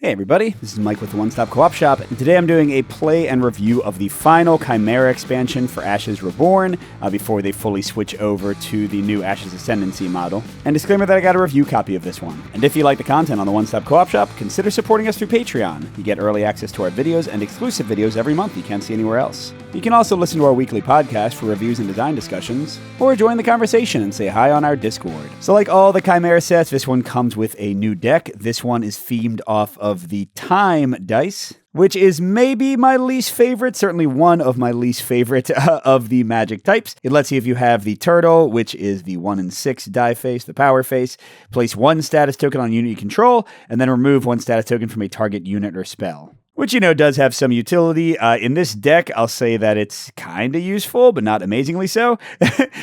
Hey everybody, this is Mike with the One Stop Co-op Shop, and today I'm doing a play and review of the final Chimera expansion for Ashes Reborn before they fully switch over to the new Ashes Ascendancy model. And disclaimer that I got a review copy of this one. And if you like the content on the One Stop Co-op Shop, consider supporting us through Patreon. You get early access to our videos and exclusive videos every month you can't see anywhere else. You can also listen to our weekly podcast for reviews and design discussions, or join the conversation and say hi on our Discord. So like all the Chimera sets, this one comes with a new deck. This one is themed off of the Time dice, which is maybe my least favorite, certainly one of my least favorite of the magic types. It lets you, if you have the turtle, which is the 1 in 6 die face, the power face, place one status token on a unit you control, and then remove one status token from a target unit or spell. Which, does have some utility. In this deck, I'll say that it's kind of useful, but not amazingly so.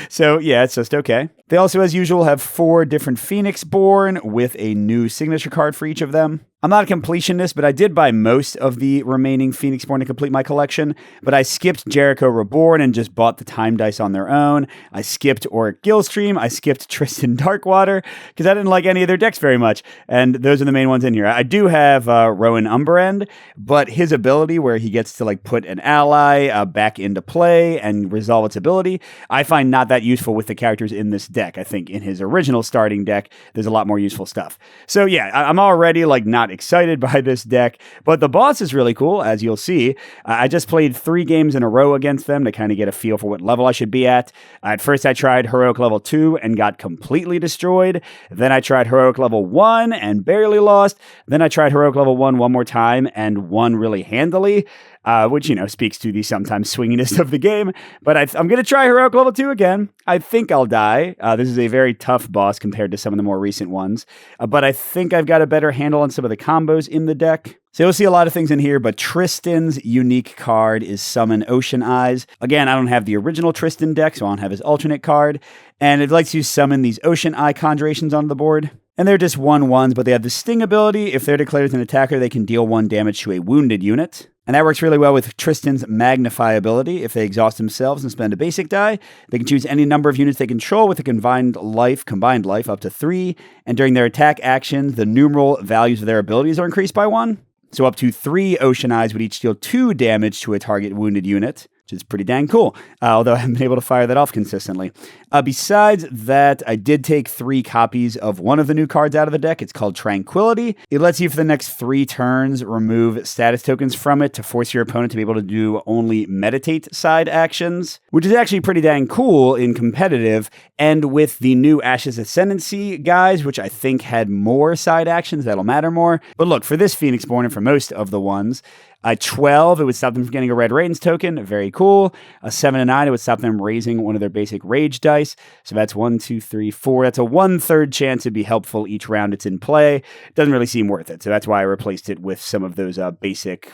So, yeah, it's just okay. They also, as usual, have 4 different Phoenix Born with a new signature card for each of them. I'm not a completionist, but I did buy most of the remaining Phoenix Born to complete my collection, but I skipped Jericho Reborn and just bought the Time dice on their own. I skipped Auric Gilstream. I skipped Tristan Darkwater because I didn't like any of their decks very much, and those are the main ones in here. I do have Rowan Umberend, but his ability where he gets to put an ally back into play and resolve its ability, I find not that useful with the characters in this deck. I think in his original starting deck, there's a lot more useful stuff. So yeah, I'm already not excited by this deck, but the boss is really cool, as you'll see. I just played 3 games in a row against them to kind of get a feel for what level I should be at. At first, I tried Heroic level 2 and got completely destroyed. Then I tried Heroic level 1 and barely lost. Then I tried Heroic level 1 one more time and won really handily. Which, speaks to the sometimes swinginess of the game. But I'm going to try Heroic Level 2 again. I think I'll die. This is a very tough boss compared to some of the more recent ones. But I think I've got a better handle on some of the combos in the deck. So you'll see a lot of things in here, but Tristan's unique card is Summon Ocean Eyes. Again, I don't have the original Tristan deck, so I don't have his alternate card. And it lets you summon these Ocean Eye conjurations onto the board. And they're just 1/1s, but they have the Sting ability. If they're declared as an attacker, they can deal 1 damage to a wounded unit. And that works really well with Tristan's Magnify ability. If they exhaust themselves and spend a basic die, they can choose any number of units they control with a combined life up to 3. And during their attack actions, the numeral values of their abilities are increased by 1. So up to 3 Ocean Eyes would each deal 2 damage to a target wounded unit, which is pretty dang cool, although I haven't been able to fire that off consistently. Besides that, I did take 3 copies of one of the new cards out of the deck. It's called Tranquility. It lets you, for the next 3 turns, remove status tokens from it to force your opponent to be able to do only meditate side actions, which is actually pretty dang cool in competitive. And with the new Ashes Ascendancy guys, which I think had more side actions, that'll matter more. But look, for this Phoenix Born and for most of the ones, 12, it would stop them from getting a Red Radiance token. Very cool. 7 and 9, it would stop them raising one of their basic Rage dice. So that's 1, 2, 3, 4. That's a 1/3 chance it'd be helpful each round it's in play. Doesn't really seem worth it. So that's why I replaced it with some of those basic,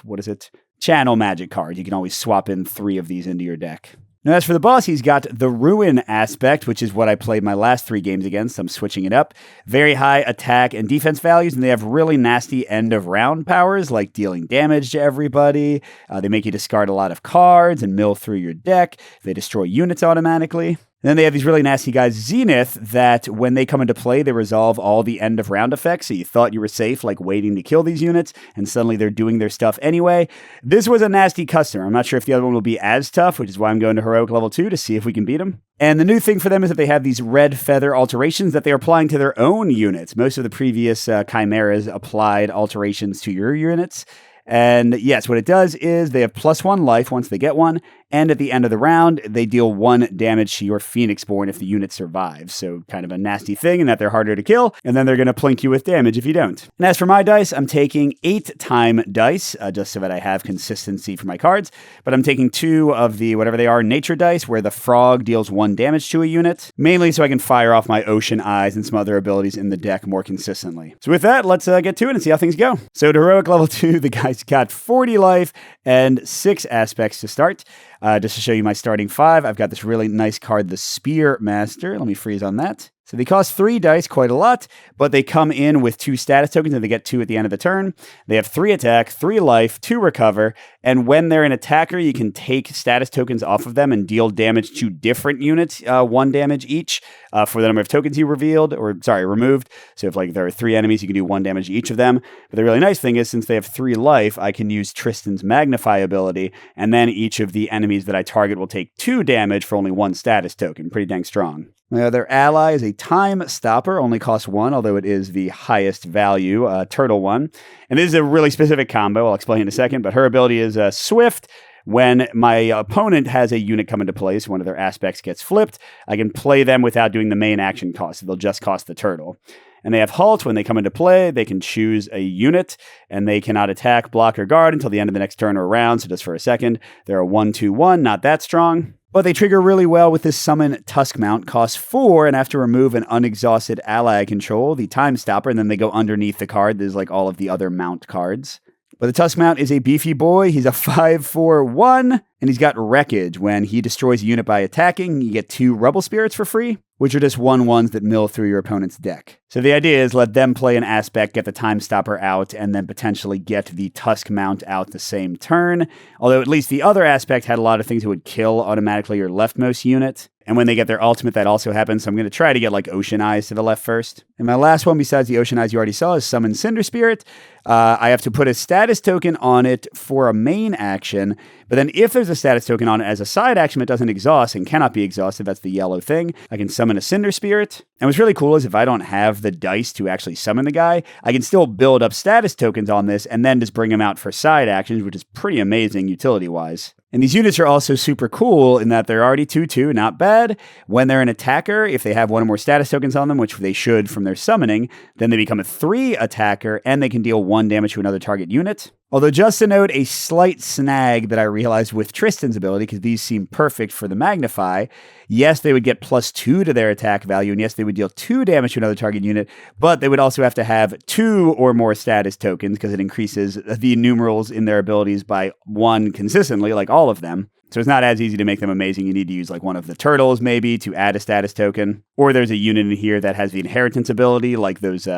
channel magic cards. You can always swap in 3 of these into your deck. Now, as for the boss, he's got the Ruin aspect, which is what I played my last 3 games against. I'm switching it up. Very high attack and defense values, and they have really nasty end-of-round powers, like dealing damage to everybody. They make you discard a lot of cards and mill through your deck. They destroy units automatically. And then they have these really nasty guys, Zenith, that when they come into play, they resolve all the end-of-round effects. So you thought you were safe, waiting to kill these units, and suddenly they're doing their stuff anyway. This was a nasty customer. I'm not sure if the other one will be as tough, which is why I'm going to Heroic Level 2 to see if we can beat them. And the new thing for them is that they have these red feather alterations that they're applying to their own units. Most of the previous Chimeras applied alterations to your units. And yes, what it does is they have +1 life once they get one, and at the end of the round, they deal 1 damage to your Phoenix Born if the unit survives. So kind of a nasty thing in that they're harder to kill, and then they're going to plink you with damage if you don't. And as for my dice, I'm taking 8 Time dice, just so that I have consistency for my cards, but I'm taking 2 of the, whatever they are, Nature dice, where the frog deals 1 damage to a unit, mainly so I can fire off my Ocean Eyes and some other abilities in the deck more consistently. So with that, let's get to it and see how things go. So to Heroic Level 2, the guy's got 40 life and 6 aspects to start. Just to show you my starting 5, I've got this really nice card, the Spear Master. Let me freeze on that. So they cost 3 dice, quite a lot, but they come in with 2 status tokens and they get 2 at the end of the turn. They have 3 attack, 3 life, 2 recover, and when they're an attacker, you can take status tokens off of them and deal damage to different units, 1 damage each for the number of tokens you removed. So if there are 3 enemies, you can do 1 damage to each of them. But the really nice thing is, since they have 3 life, I can use Tristan's Magnify ability, and then each of the enemies that I target will take 2 damage for only 1 status token. Pretty dang strong. My other ally is a Time Stopper, only costs 1, although it is the highest value, turtle one. And this is a really specific combo, I'll explain in a second, but her ability is Swift. When my opponent has a unit come into play, so one of their aspects gets flipped, I can play them without doing the main action cost. So they'll just cost the turtle. And they have Halt. When they come into play, they can choose a unit, and they cannot attack, block, or guard until the end of the next turn or round, so just for a second. They're a 1/2/1, not that strong. But they trigger really well with this summon Tusk Mount, costs 4, and have to remove an unexhausted ally I control, the Time Stopper, and then they go underneath the card. There's all of the other mount cards. But the Tusk Mount is a beefy boy. He's a 5/4/1, and he's got Wreckage. When he destroys a unit by attacking, you get 2 Rubble Spirits for free, which are just 1/1s that mill through your opponent's deck. So the idea is let them play an aspect, get the Time Stopper out, and then potentially get the Tusk Mount out the same turn. Although at least the other aspect had a lot of things that would kill automatically your leftmost unit. And when they get their ultimate, that also happens. So I'm going to try to get Ocean Eyes to the left first. And my last one, besides the Ocean Eyes you already saw, is Summon Cinder Spirit. I have to put a status token on it for a main action. But then if there's a status token on it as a side action, it doesn't exhaust and cannot be exhausted. That's the yellow thing. I can summon a Cinder Spirit. And what's really cool is if I don't have the dice to actually summon the guy, I can still build up status tokens on this and then just bring him out for side actions, which is pretty amazing utility-wise. And these units are also super cool in that they're already 2/2, not bad. When they're an attacker, if they have 1 or more status tokens on them, which they should from their summoning, then they become a 3 attacker and they can deal 1 damage to another target unit. Although just to note, a slight snag that I realized with Tristan's ability, because these seem perfect for the Magnify, yes, they would get +2 to their attack value, and yes, they would deal 2 damage to another target unit, but they would also have to have 2 or more status tokens, because it increases the numerals in their abilities by 1 consistently, like all of them. So it's not as easy to make them amazing. You need to use one of the turtles, maybe, to add a status token. Or there's a unit in here that has the inheritance ability, like those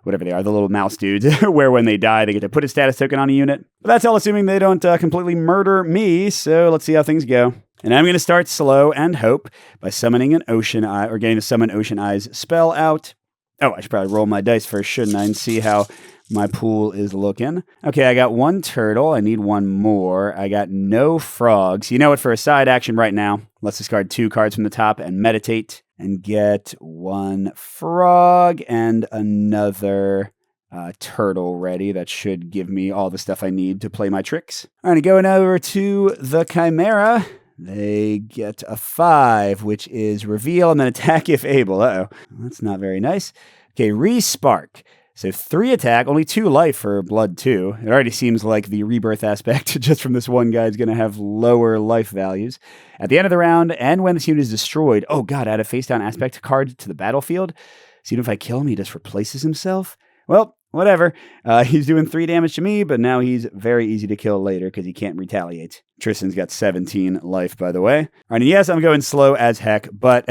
whatever they are, the little mouse dudes, where when they die, they get to put a status token on a unit. But that's all assuming they don't completely murder me, so let's see how things go. And I'm going to start slow and hope by summoning an Ocean Eye, or getting to summon Ocean Eyes spell out. Oh, I should probably roll my dice first, shouldn't I, and see how my pool is looking. Okay, I got 1 turtle. I need 1 more. I got no frogs. You know what? For a side action right now, let's discard 2 cards from the top and meditate and get 1 frog and another turtle ready. That should give me all the stuff I need to play my tricks. All right, going over to the Chimera. They get a 5, which is reveal and then attack if able. Uh-oh, that's not very nice. Okay, Respark. So 3 attack, only 2 life for Blood 2. It already seems like the rebirth aspect just from this one guy is going to have lower life values. At the end of the round, and when this unit is destroyed, oh god, add a face-down aspect card to the battlefield. So even if I kill him, he just replaces himself? Well, whatever. He's doing 3 damage to me, but now he's very easy to kill later because he can't retaliate. Tristan's got 17 life, by the way. All right, and yes, I'm going slow as heck, but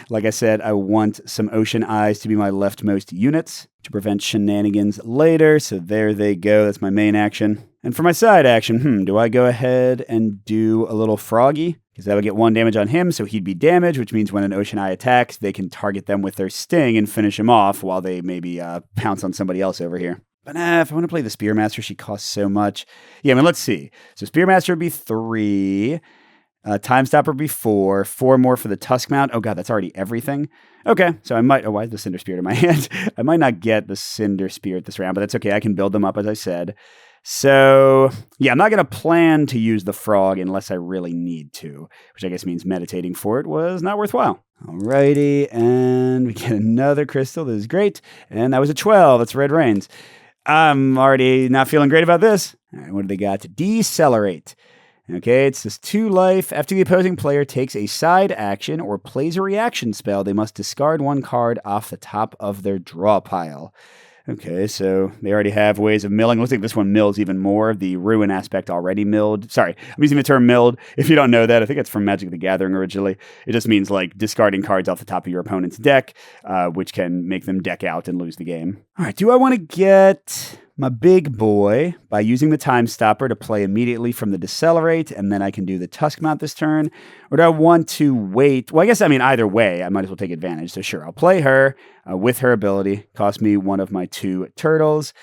like I said, I want some Ocean Eyes to be my leftmost units to prevent shenanigans later, so there they go. That's my main action. And for my side action, do I go ahead and do a little Froggy? Because that would get 1 damage on him, so he'd be damaged, which means when an Ocean Eye attacks, they can target them with their sting and finish him off while they maybe pounce on somebody else over here. But if I want to play the Spearmaster, she costs so much. Yeah, I mean, let's see. So Spearmaster would be 3. Time Stopper would be 4. 4 more for the Tusk Mount. Oh god, that's already everything. Okay, so I might... Oh, why is the Cinder Spirit in my hand? I might not get the Cinder Spirit this round, but that's okay. I can build them up, as I said. So, yeah, I'm not going to plan to use the frog unless I really need to, which I guess means meditating for it was not worthwhile. Alrighty, and we get another crystal. This is great. And that was a 12. That's Red Rains. I'm already not feeling great about this. All right, what do they got? Decelerate. Okay, it's just 2 life. After the opposing player takes a side action or plays a reaction spell, they must discard 1 card off the top of their draw pile. Okay, so they already have ways of milling. Looks like this one mills even more. The ruin aspect already milled. Sorry, I'm using the term milled. If you don't know that, I think it's from Magic the Gathering originally. It just means like discarding cards off the top of your opponent's deck, which can make them deck out and lose the game. All right, do I want to get my big boy by using the time stopper to play immediately from the decelerate, and then I can do the Tusk Mount this turn? Or do I want to wait? Well, I guess, either way, I might as well take advantage. So sure, I'll play her with her ability. Cost me one of my 2 turtles.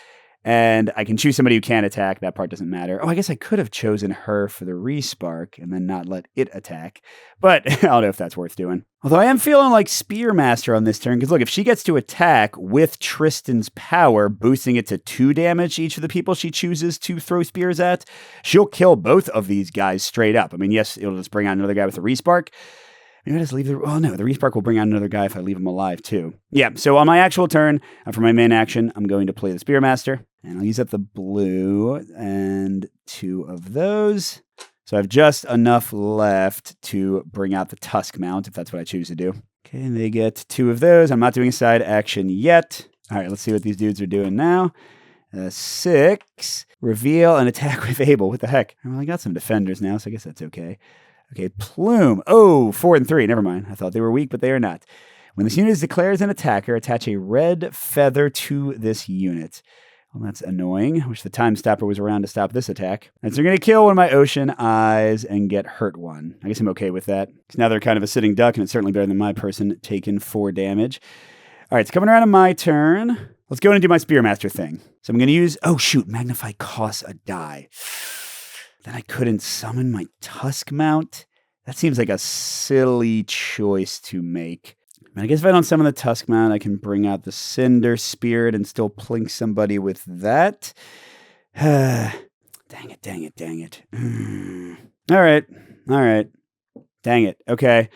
And I can choose somebody who can't attack. That part doesn't matter. Oh, I guess I could have chosen her for the Respark and then not let it attack. But I don't know if that's worth doing. Although I am feeling like Spearmaster on this turn. Because look, if she gets to attack with Tristan's power, boosting it to 2 damage each of the people she chooses to throw spears at, she'll kill both of these guys straight up. Yes, it'll just bring out another guy with a Respark. Maybe I just leave the... Oh, no, the Respark will bring out another guy if I leave him alive, too. Yeah, so on my actual turn, for my main action, I'm going to play the Spearmaster. And I'll use up the blue and 2 of those. So I have just enough left to bring out the Tusk Mount, if that's what I choose to do. Okay, and they get 2 of those. I'm not doing a side action yet. All right, let's see what these dudes are doing now. 6. Reveal and attack with Abel. What the heck? Well, I got some defenders now, so I guess that's okay. Okay, Plume. Oh, 4 and 3. Never mind. I thought they were weak, but they are not. When this unit is declared as an attacker, attach a red feather to this unit. Well, that's annoying. I wish the time stopper was around to stop this attack. And so they're going to kill one of my ocean eyes and get hurt one. I guess I'm okay with that. Because now they're kind of a sitting duck, and it's certainly better than my person taking 4 damage. All right, it's coming around to my turn. Let's go and do my Spearmaster thing. So I'm going to use... Oh, shoot. Magnify costs a die. Then I couldn't summon my Tusk Mount. That seems like a silly choice to make. I guess if I don't summon the Tusk Mount, I can bring out the Cinder Spirit and still plink somebody with that. Dang it. All right. Dang it. Okay.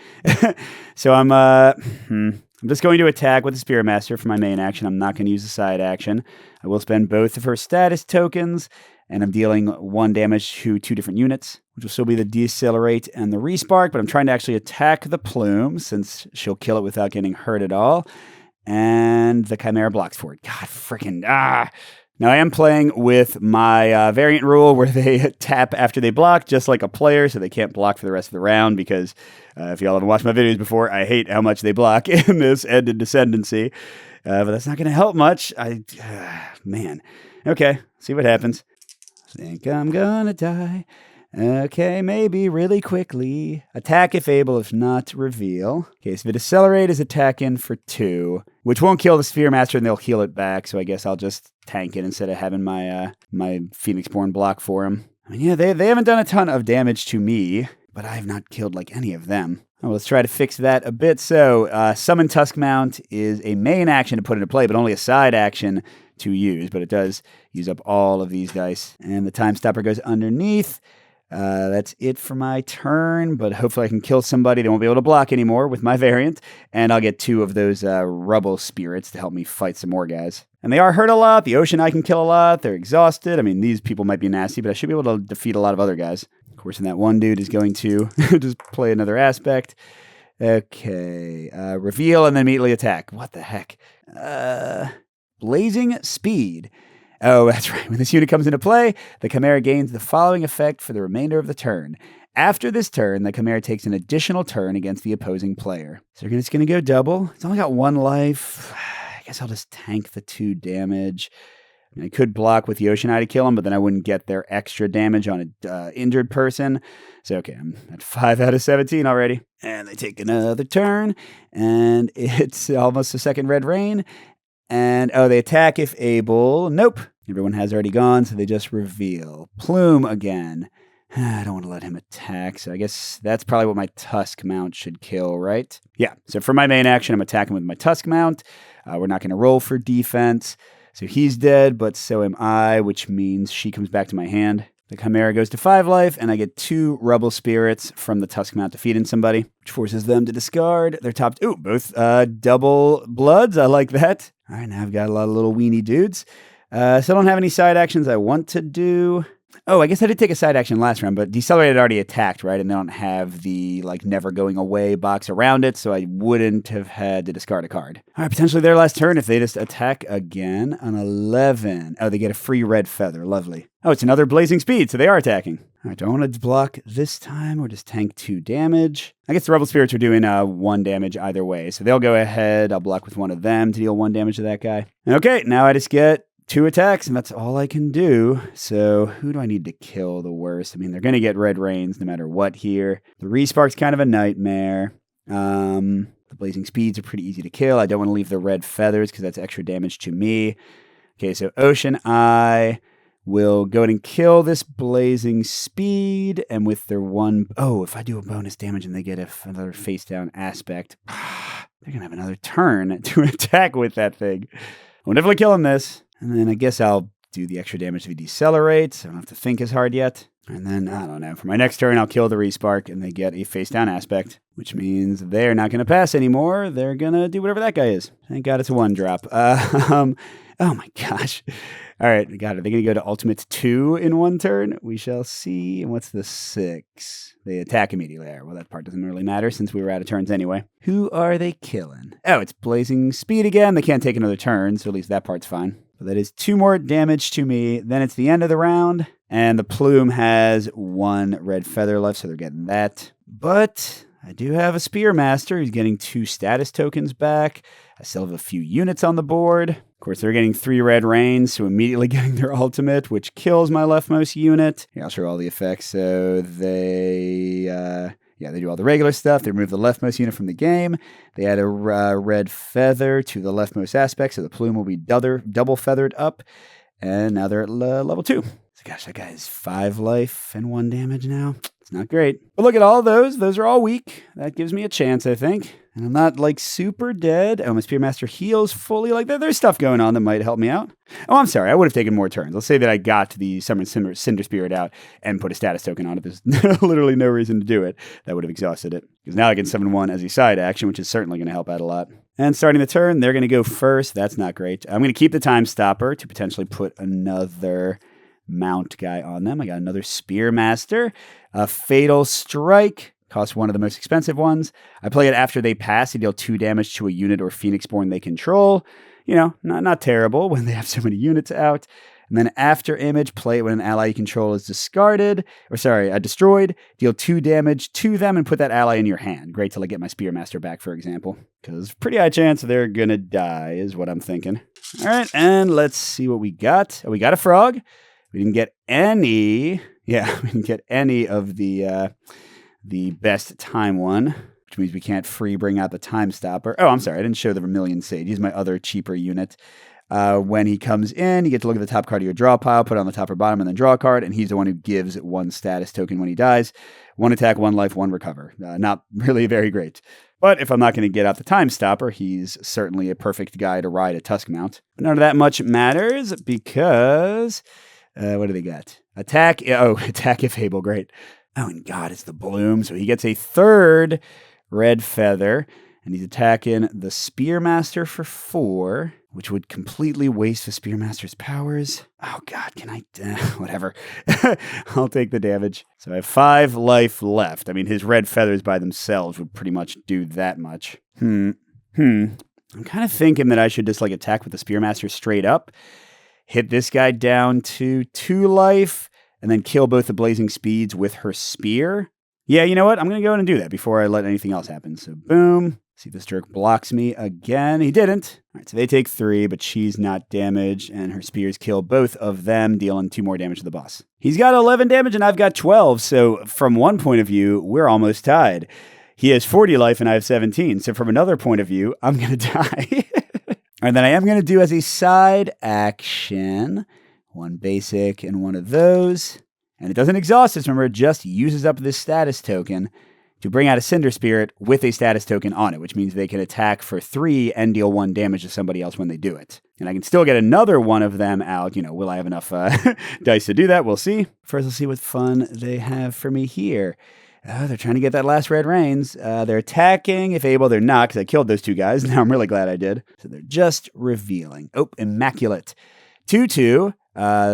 So I'm just going to attack with the Spearmaster for my main action. I'm not going to use the side action. I will spend both of her status tokens, and I'm dealing 1 damage to 2 different units, which will still be the Decelerate and the Respark, but I'm trying to actually attack the Plume, since she'll kill it without getting hurt at all. And the Chimera blocks for it. God, freaking, Now, I am playing with my variant rule where they tap after they block, just like a player, so they can't block for the rest of the round, because if y'all haven't watched my videos before, I hate how much they block in this Ended Ascendancy. But that's not going to help much. Man. Okay, see what happens. Think I'm gonna die. Okay, maybe really quickly. Attack if able, if not, reveal. Okay, so the Decelerate is attacking for 2, which won't kill the Spearmaster, and they'll heal it back, so I guess I'll just tank it instead of having my my Phoenixborn block for him. Yeah, they haven't done a ton of damage to me, but I have not killed like any of them. Oh, let's try to fix that a bit. So, Summon Tusk Mount is a main action to put into play, but only a side action to use, but it does use up all of these dice. And the time stopper goes underneath. That's it for my turn, but hopefully I can kill somebody. They won't be able to block anymore with my variant, and I'll get 2 of those rubble spirits to help me fight some more guys. And they are hurt a lot. The ocean I can kill a lot. They're exhausted. These people might be nasty, but I should be able to defeat a lot of other guys. Of course, and that one dude is going to just play another aspect. Okay, reveal and then immediately attack. What the heck? Blazing Speed. Oh, that's right. When this unit comes into play, the Chimera gains the following effect for the remainder of the turn. After this turn, the Chimera takes an additional turn against the opposing player. So it's going to go double. It's only got 1 life. I guess I'll just tank the 2 damage. I could block with the Ocean Eye to kill him, but then I wouldn't get their extra damage on an injured person. So, okay, I'm at 5 out of 17 already. And they take another turn, and it's almost a second red rain. And, they attack if able. Nope. Everyone has already gone, so they just reveal. Plume again. I don't want to let him attack, so I guess that's probably what my Tusk Mount should kill, right? Yeah, so for my main action, I'm attacking with my Tusk Mount. We're not going to roll for defense. So he's dead, but so am I, which means she comes back to my hand. The Chimera goes to 5 life, and I get 2 Rebel Spirits from the Tusk Mount defeating somebody, which forces them to discard their top... Ooh, both double bloods. I like that. All right, now I've got a lot of little weenie dudes. So I don't have any side actions I want to do. Oh, I guess I did take a side action last round, but Decelerate had already attacked, right? And they don't have the, like, never going away box around it, so I wouldn't have had to discard a card. All right, potentially their last turn if they just attack again on 11. Oh, they get a free red feather. Lovely. Oh, it's another Blazing Speed, so they are attacking. All right, do I want to block this time or just tank 2 damage? I guess the Rebel Spirits are doing 1 damage either way, so they'll go ahead. I'll block with one of them to deal 1 damage to that guy. Okay, now I just get 2 attacks, and that's all I can do. So who do I need to kill the worst? I mean, they're going to get red rains no matter what here. The Respark's kind of a nightmare. The Blazing Speeds are pretty easy to kill. I don't want to leave the red feathers because that's extra damage to me. Okay, so Ocean Eye will go ahead and kill this Blazing Speed, and with their one... Oh, if I do a bonus damage and they get another face-down aspect, they're going to have another turn to attack with that thing. I'm definitely killing this. And then I guess I'll do the extra damage if he decelerates. I don't have to think as hard yet. And then, I don't know, for my next turn, I'll kill the Respark, and they get a face-down aspect, which means they're not going to pass anymore. They're going to do whatever that guy is. Thank God it's a 1-drop. Oh my gosh. All right, got it. Are they going to go to Ultimate 2 in 1 turn? We shall see. And what's the 6? They attack immediately there. Well, that part doesn't really matter since we were out of turns anyway. Who are they killing? Oh, it's Blazing Speed again. They can't take another turn, so at least that part's fine. So that is 2 more damage to me. Then it's the end of the round, and the Plume has 1 red feather left, so they're getting that. But I do have a Spearmaster. He's getting 2 status tokens back. I still have a few units on the board. Of course, they're getting 3 red rains, so immediately getting their ultimate, which kills my leftmost unit. Here, I'll show all the effects. So they do all the regular stuff. They remove the leftmost unit from the game. They add a red feather to the leftmost aspect, so the Plume will be double feathered up. And now they're at level 2. So gosh, that guy is 5 life and 1 damage now. It's not great. But look at all those. Those are all weak. That gives me a chance, I think. And I'm not, like, super dead. Oh, my Spearmaster heals fully. Like, there's stuff going on that might help me out. Oh, I'm sorry. I would have taken more turns. Let's say that I got the Summon Cinder Spirit out and put a status token on it. There's literally no reason to do it. That would have exhausted it. Because now I can summon 1 as a side action, which is certainly going to help out a lot. And starting the turn, they're going to go first. That's not great. I'm going to keep the Time Stopper to potentially put another mount guy on them. I got another Spearmaster. A Fatal Strike. Costs 1 of the most expensive ones. I play it after they pass. They deal 2 damage to a unit or Phoenixborn they control. You know, not terrible when they have so many units out. And then after image, play it when an ally you control is destroyed. Deal 2 damage to them and put that ally in your hand. Great till I get my Spearmaster back, for example. Because pretty high chance they're going to die is what I'm thinking. All right, and let's see what we got. Oh, we got a frog. We didn't get any. Yeah, we didn't get any of the best time one, which means we can't bring out the Time Stopper. Oh, I'm sorry. I didn't show the Vermilion Sage. He's my other cheaper unit. When he comes in, you get to look at the top card of your draw pile, put it on the top or bottom, and then draw a card, and he's the one who gives 1 status token when he dies. 1 attack, 1 life, 1 recover. Not really very great. But if I'm not going to get out the Time Stopper, he's certainly a perfect guy to ride a Tusk mount. But none of that much matters because... what do they got? Attack. Oh, attack if able. Great. Oh, and God, it's the Bloom. So he gets a 3rd red feather, and he's attacking the Spearmaster for 4, which would completely waste the Spearmaster's powers. Oh, God, can I? Whatever. I'll take the damage. So I have 5 life left. I mean, his red feathers by themselves would pretty much do that much. I'm kind of thinking that I should just, like, attack with the Spearmaster straight up, hit this guy down to 2 life, and then kill both the Blazing Speeds with her spear. Yeah, you know what? I'm going to go in and do that before I let anything else happen. So boom. See if this jerk blocks me again. He didn't. All right, so they take 3, but she's not damaged, and her spears kill both of them, dealing 2 more damage to the boss. He's got 11 damage, and I've got 12, so from one point of view, we're almost tied. He has 40 life, and I have 17, so from another point of view, I'm going to die. And then I am going to do as a side action, 1 basic and 1 of those. And it doesn't exhaust this, remember, it just uses up this status token to bring out a Cinder Spirit with a status token on it, which means they can attack for 3 and deal 1 damage to somebody else when they do it. And I can still get another one of them out. You know, will I have enough dice to do that? We'll see. First, let's see what fun they have for me here. They're trying to get that last red rains. They're attacking. If able, they're not, because I killed those 2 guys. Now I'm really glad I did. So they're just revealing. Oh, Immaculate. 2/2.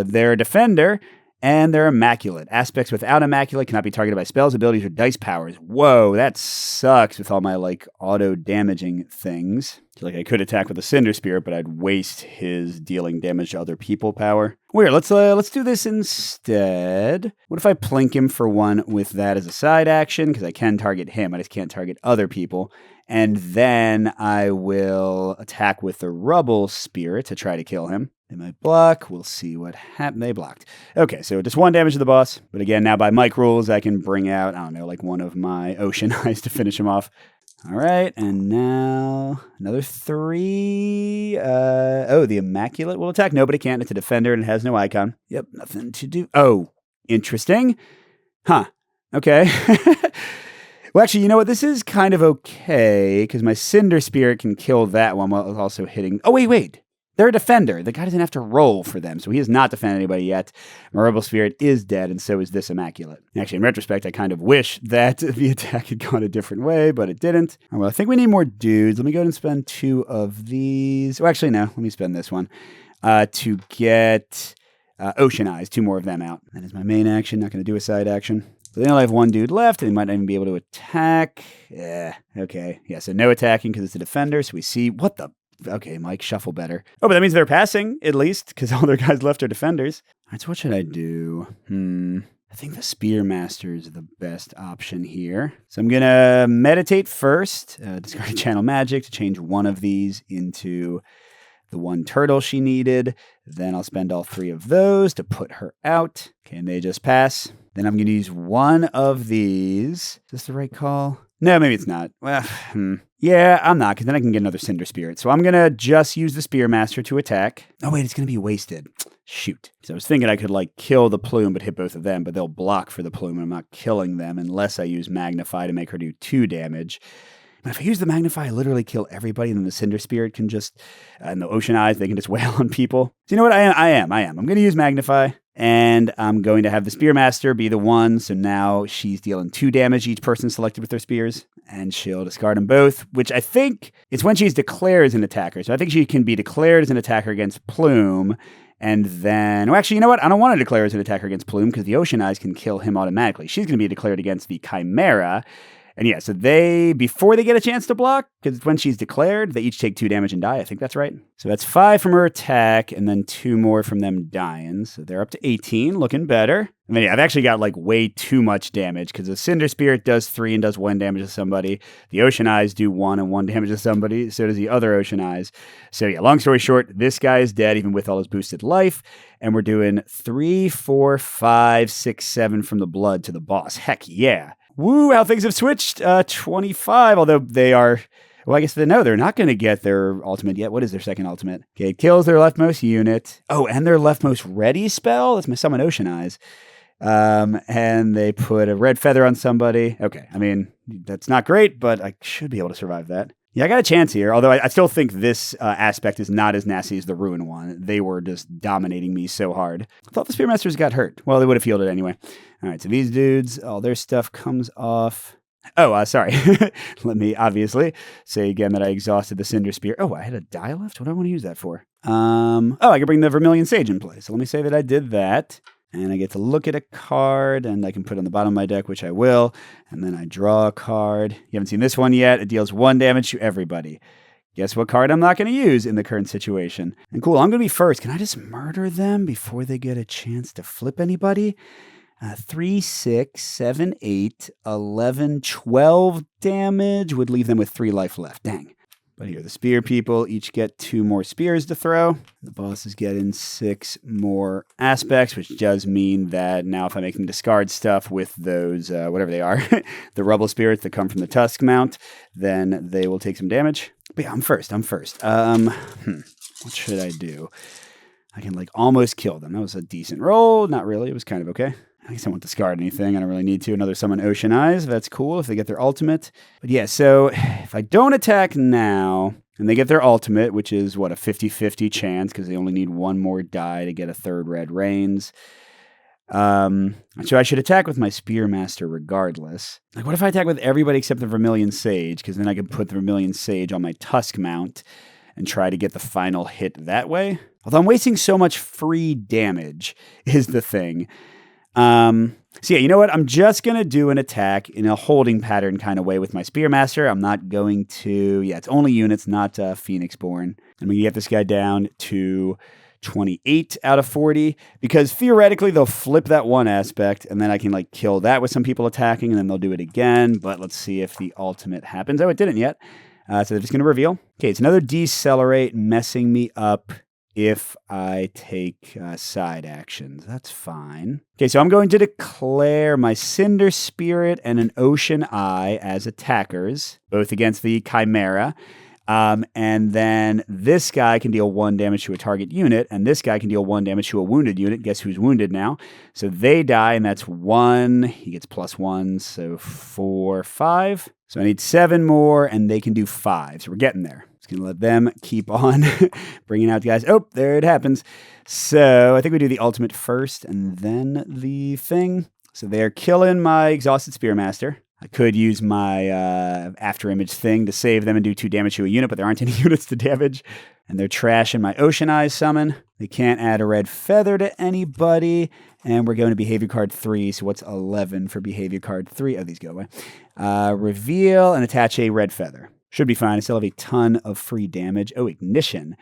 Their defender And they're immaculate. Aspects without immaculate cannot be targeted by spells, abilities, or dice powers. Whoa, that sucks with all my auto-damaging things. I could attack with a Cinder Spirit, but I'd waste his dealing damage to other people power. Weird, let's do this instead. What if I plink him for one with that as a side action? Because I can target him, I just can't target other people. And then I will attack with the Rubble Spirit to try to kill him. They might block. We'll see what happened. They blocked. Okay, so just 1 damage to the boss. But again, now by Mike rules, I can bring out, one of my Ocean Eyes to finish him off. All right, and now another 3. The Immaculate will attack. Nobody can. It's a defender and it has no icon. Yep, nothing to do. Oh, interesting. Huh. Okay. Well, actually, you know what? This is kind of okay, because my Cinder Spirit can kill that one while also hitting... Oh, wait. They're a defender. The guy doesn't have to roll for them, so he has not defended anybody yet. My Rebel Spirit is dead, and so is this Immaculate. Actually, in retrospect, I kind of wish that the attack had gone a different way, but it didn't. Oh, well, I think we need more dudes. Let me go ahead and spend 2 of these. Well, actually, no. Let me spend this one to get Ocean Eyes. 2 more of them out. That is my main action. Not going to do a side action. So they only have 1 dude left, and they might not even be able to attack. Yeah, okay. Yeah, so no attacking because it's a defender, so we see... What the... Okay, Mike, shuffle better. Oh, but that means they're passing, at least, because all their guys left are defenders. All right, so what should I do? I think the Spearmaster is the best option here. So I'm going to meditate first, discard a channel magic to change one of these into the 1 turtle she needed. Then I'll spend all 3 of those to put her out. Okay, and they just pass. Then I'm going to use 1 of these. Is this the right call? No, maybe it's not. Well, yeah, I'm not, because then I can get another Cinder Spirit. So I'm going to just use the Spearmaster to attack. Oh, wait, it's going to be wasted. Shoot. So I was thinking I could, kill the plume but hit both of them, but they'll block for the plume, and I'm not killing them unless I use Magnify to make her do 2 damage. But if I use the Magnify, I literally kill everybody, and then the Cinder Spirit can just, and the Ocean Eyes, they can just wail on people. So you know what? I am. I'm going to use Magnify. And I'm going to have the Spearmaster be the 1, so now she's dealing 2 damage each person selected with their spears. And she'll discard them both, which I think it's when she's declared as an attacker. So I think she can be declared as an attacker against Plume, and then... Well, actually, you know what? I don't want to declare as an attacker against Plume, because the Ocean Eyes can kill him automatically. She's going to be declared against the Chimera. And yeah, so before they get a chance to block, because when she's declared, they each take 2 damage and die. I think that's right. So that's 5 from her attack, and then 2 more from them dying. So they're up to 18, looking better. I mean, yeah, I've actually got way too much damage, because the Cinder Spirit does 3 and does 1 damage to somebody. The Ocean Eyes do 1 and 1 damage to somebody. So does the other Ocean Eyes. So yeah, long story short, this guy is dead, even with all his boosted life. And we're doing 3, 4, 5, 6, 7 from the blood to the boss. Heck yeah. Woo, how things have switched. 25, although they are... Well, I guess they're not going to get their ultimate yet. What is their second ultimate? Okay, it kills their leftmost unit. Oh, and their leftmost ready spell? That's my Summon Ocean Eyes. And they put a red feather on somebody. Okay, I mean, that's not great, but I should be able to survive that. Yeah, I got a chance here, although I still think this aspect is not as nasty as the Ruin one. They were just dominating me so hard. I thought the Spearmasters got hurt. Well, they would have healed it anyway. All right, so these dudes, all their stuff comes off. Oh, sorry. Let me obviously say again that I exhausted the Cinder Spear. Oh, I had a die left? What do I want to use that for? I can bring the Vermilion Sage in play. So let me say that I did that. And I get to look at a card, and I can put it on the bottom of my deck, which I will. And then I draw a card. You haven't seen this one yet. It deals 1 damage to everybody. Guess what card I'm not going to use in the current situation? And cool, I'm going to be first. Can I just murder them before they get a chance to flip anybody? 3, 6, 7, 8, 11, 12 damage would leave them with 3 life left. Dang. But here, the spear people each get 2 more spears to throw. The boss is getting 6 more aspects, which does mean that now if I make them discard stuff with those, whatever they are, the rubble spirits that come from the Tusk mount, then they will take some damage. But yeah, I'm first. What should I do? I can almost kill them. That was a decent roll. Not really. It was kind of okay. I guess I won't discard anything. I don't really need to. Another Summon Ocean Eyes. That's cool if they get their ultimate. But yeah, so if I don't attack now, and they get their ultimate, which is, a 50-50 chance, because they only need 1 more die to get a 3rd Red Rains. So I should attack with my Spearmaster regardless. What if I attack with everybody except the Vermilion Sage? Because then I can put the Vermilion Sage on my Tusk mount and try to get the final hit that way. Although I'm wasting so much free damage is the thing. So yeah, you know what? I'm just going to do an attack in a holding pattern kind of way with my Spearmaster. I'm not going to... Yeah, it's only units, not Phoenixborn. I'm going to get this guy down to 28 out of 40, because theoretically they'll flip that one aspect, and then I can like kill that with some people attacking, and then they'll do it again. But let's see if the ultimate happens. Oh, it didn't yet. So they're just going to reveal. Okay, it's another decelerate, messing me up if I take side actions. That's fine. Okay, so I'm going to declare my Cinder Spirit and an Ocean Eye as attackers, both against the Chimera. And then this guy can deal 1 damage to a target unit, and this guy can deal 1 damage to a wounded unit. Guess who's wounded now? So they die, and that's 1. He gets +1, so 4, 5. So I need 7 more, and they can do 5. So we're getting there. Just going to let them keep on bringing out the guys. Oh, there it happens. So I think we do the ultimate first, and then the thing. So they're killing my Exhausted Spearmaster. I could use my after image thing to save them and do 2 damage to a unit, but there aren't any units to damage. And they're trashing my Ocean Eyes summon. They can't add a red feather to anybody. And we're going to behavior card 3. So what's 11 for behavior card 3? Oh, these go away. Reveal and attach a red feather. Should be fine. I still have a ton of free damage. Oh, Ignition.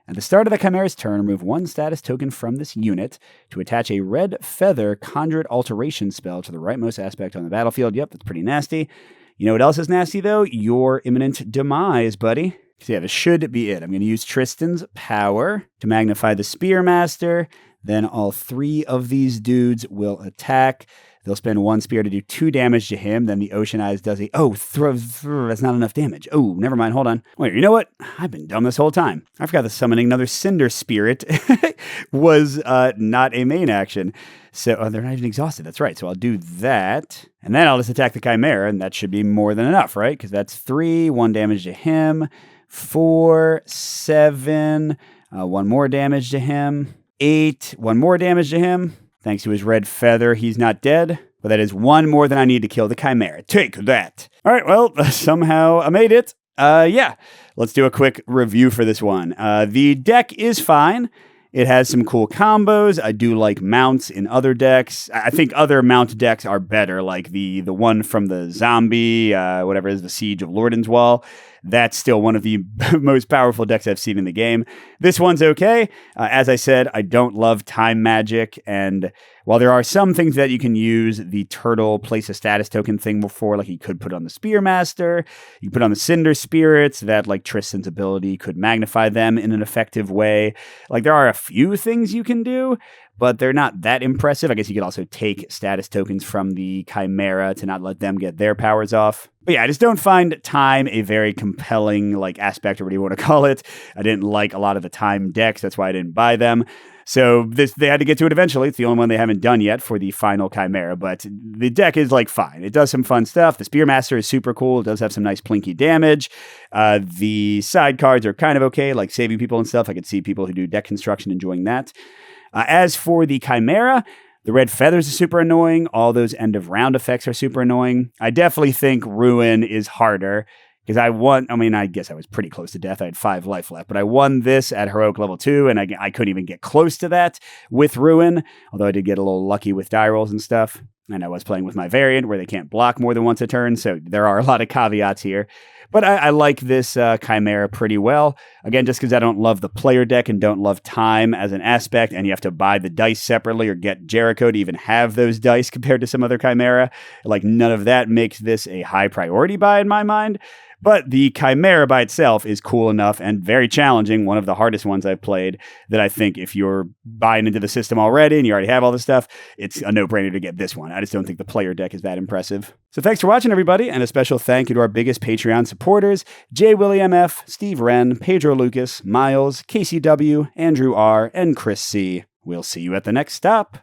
At the start of the Chimera's turn, remove 1 status token from this unit to attach a red feather conjured alteration spell to the rightmost aspect on the battlefield. Yep, that's pretty nasty. You know what else is nasty, though? Your imminent demise, buddy. So yeah, this should be it. I'm going to use Tristan's power to magnify the Spearmaster. Then all 3 of these dudes will attack. They'll spend 1 spear to do 2 damage to him. Then the Ocean Eyes does a... Oh, that's not enough damage. Oh, never mind. Hold on. Wait, you know what? I've been dumb this whole time. I forgot that summoning another Cinder Spirit was not a main action. So they're not even exhausted. That's right. So I'll do that. And then I'll just attack the Chimera, and that should be more than enough, right? Because that's 3, 1 damage to him, 4, 7, 1 more damage to him, 8, 1 more damage to him. Thanks to his red feather, he's not dead, but that is 1 more than I need to kill the Chimera. Take that. All right, well, somehow I made it. Yeah, let's do a quick review for this one. The deck is fine. It has some cool combos. I do like mounts in other decks. I think other mount decks are better, like the one from the zombie, whatever it is, the Siege of Lordanswall. That's still one of the most powerful decks I've seen in the game. This one's okay. As I said, I don't love time magic, and while there are some things that you can use the turtle place a status token thing before, like you could put on the Spearmaster, you put on the Cinder Spirits, that like Tristan's ability could magnify them in an effective way. Like there are a few things you can do, but they're not that impressive. I guess you could also take status tokens from the Chimera to not let them get their powers off. But yeah, I just don't find time a very compelling like aspect, or what do you want to call it. I didn't like a lot of the time decks. That's why I didn't buy them. So they had to get to it eventually. It's the only one they haven't done yet for the final Chimera, but the deck is like fine. It does some fun stuff. The Spearmaster is super cool. It does have some nice plinky damage. The side cards are kind of okay, like saving people and stuff. I could see people who do deck construction enjoying that. As for the Chimera, the red feathers are super annoying. All those end of round effects are super annoying. I definitely think Ruin is harder because I guess I was pretty close to death. I had 5 life left, but I won this at Heroic level 2, and I couldn't even get close to that with Ruin, although I did get a little lucky with die rolls and stuff. And I was playing with my variant where they can't block more than once a turn, so there are a lot of caveats here. But I like this Chimera pretty well. Again, just because I don't love the player deck and don't love time as an aspect, and you have to buy the dice separately or get Jericho to even have those dice compared to some other Chimera. Like, none of that makes this a high priority buy in my mind. But the Chimera by itself is cool enough and very challenging, one of the hardest ones I've played, that I think if you're buying into the system already and you already have all this stuff, it's a no-brainer to get this one. I just don't think the player deck is that impressive. So thanks for watching, everybody, and a special thank you to our biggest Patreon supporters, J. William F., Steve Wren, Pedro Lucas, Miles, Casey W., Andrew R., and Chris C. We'll see you at the next stop.